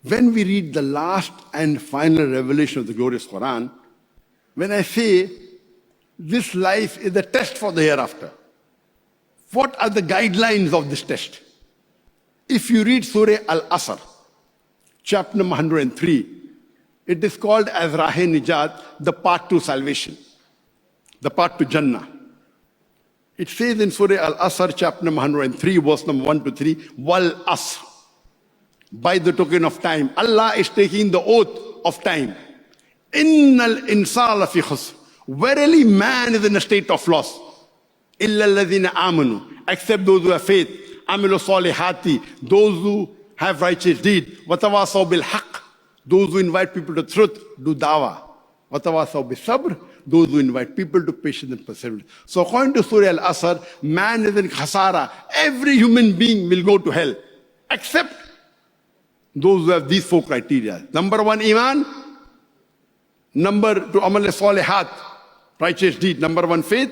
when we read the last and final revelation of the glorious Quran, when I say this life is a test for the hereafter, what are the guidelines of this test? If you read Surah Al-Asr, chapter number 103, it is called as Rahe-Nijat, the path to salvation, the path to Jannah. It says in Surah Al-Asr, chapter number 103, verse number 1 to 3, Wal Asr. By the token of time, Allah is taking the oath of time. Innal insana lafi khusr. Verily man is in a state of loss. Illa alladhina amanu. Except those who have faith. Amilu salihati. Those who have righteous deed. Watawasaw bil haqq. Those who invite people to truth, do dawah. Watawasaw bil sabr. Those who invite people to patience and perseverance. So according to Surah Al-Asr, man is in khasara. Every human being will go to hell. Except those who have these four criteria. Number one, iman. Number two, amal salihat, righteous deed. Number one, faith.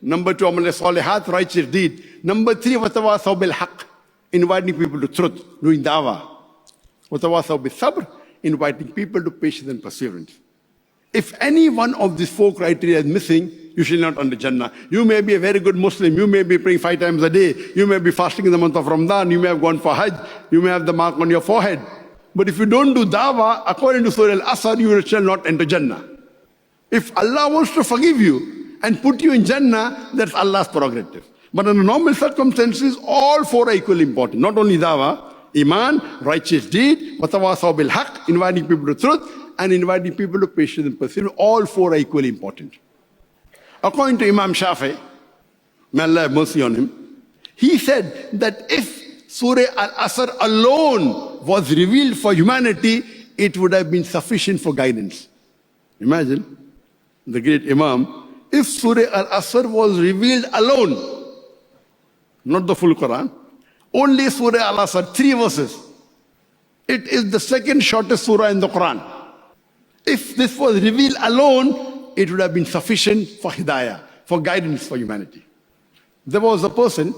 Number two, amal salihat, righteous deed. Number three, watawasaw bil haqq, inviting people to truth, doing dawah. Watawasaw bil sabr, inviting people to patience and perseverance. If any one of these four criteria is missing, you shall not enter Jannah. You may be a very good Muslim. You may be praying 5 times a day. You may be fasting in the month of Ramadan. You may have gone for Hajj. You may have the mark on your forehead. But if you don't do dawah, according to Surah Al-Asr, you shall not enter Jannah. If Allah wants to forgive you and put you in Jannah, that's Allah's prerogative. But under normal circumstances, all four are equally important. Not only dawah, iman, righteous deed, watawasaw bil haqq, inviting people to truth, and inviting people to patience and perseverance. All four are equally important. According to Imam Shafi, may Allah have mercy on him, he said that if Surah Al-Asr alone was revealed for humanity, it would have been sufficient for guidance. Imagine, the great Imam, if Surah Al-Asr was revealed alone, not the full Quran, only Surah Al-Asr, 3 verses. It is the second shortest surah in the Quran. If this was revealed alone, it would have been sufficient for hidayah, for guidance for humanity. There was a person,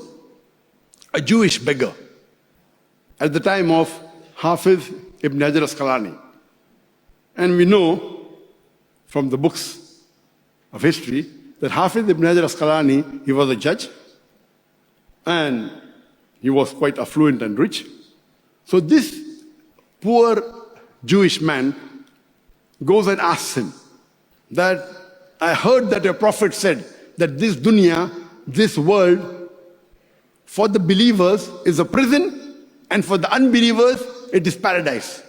a Jewish beggar, at the time of Hafiz ibn Hajar Asqalani. And we know from the books of history that Hafiz ibn Hajar Asqalani, he was a judge and he was quite affluent and rich. So this poor Jewish man goes and asks him that, I heard that your prophet said that this dunya, this world, for the believers is a prison and for the unbelievers it is paradise.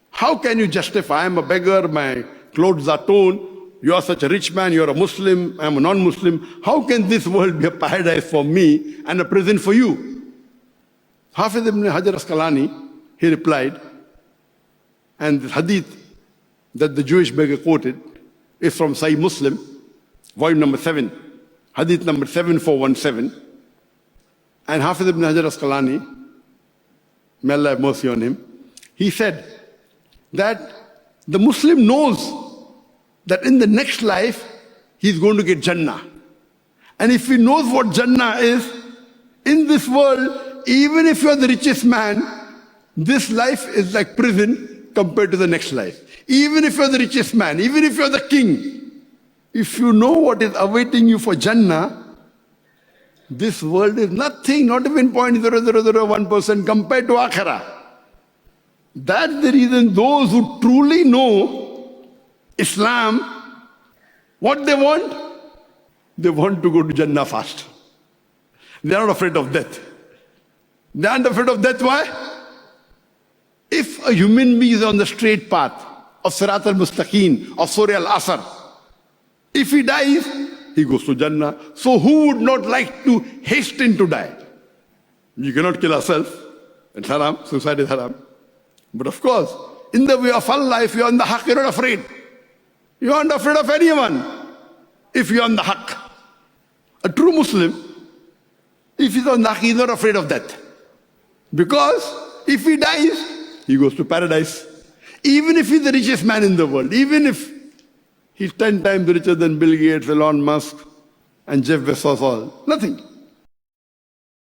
How can you justify, I'm a beggar, my clothes are torn, you are such a rich man, you are a Muslim, I am a non-Muslim. How can this world be a paradise for me and a prison for you? Hafiz ibn Hajar Asqalani, he replied, and the hadith that the Jewish beggar quoted is from Sahih Muslim, volume number 7, hadith number 7417. And Hafiz ibn Hajar Asqalani, may Allah have mercy on him, he said that the Muslim knows that in the next life, he's going to get Jannah. And if he knows what Jannah is, in this world, even if you're the richest man, this life is like prison compared to the next life. Even if you're the richest man, even if you're the king, if you know what is awaiting you for Jannah, this world is nothing, not even 0.0001% compared to Akhirah. That's the reason those who truly know Islam, what they want to go to Jannah fast. They are not afraid of death. They aren't afraid of death. Why? If a human being is on the straight path of Sirat al-Mustaqim, of Surah Al-Asr, if he dies, he goes to Jannah. So who would not like to hasten to die? You cannot kill yourself. It's haram. Suicide is haram. But of course, in the way of Allah, if you're on the haqq, you're not afraid. You aren't afraid of anyone if you're on the haqq. A true Muslim, if he's on the haqq, he's not afraid of death. Because if he dies, he goes to paradise. Even if he's the richest man in the world, even if he's 10 times richer than Bill Gates, Elon Musk, and Jeff Bezos, all, nothing.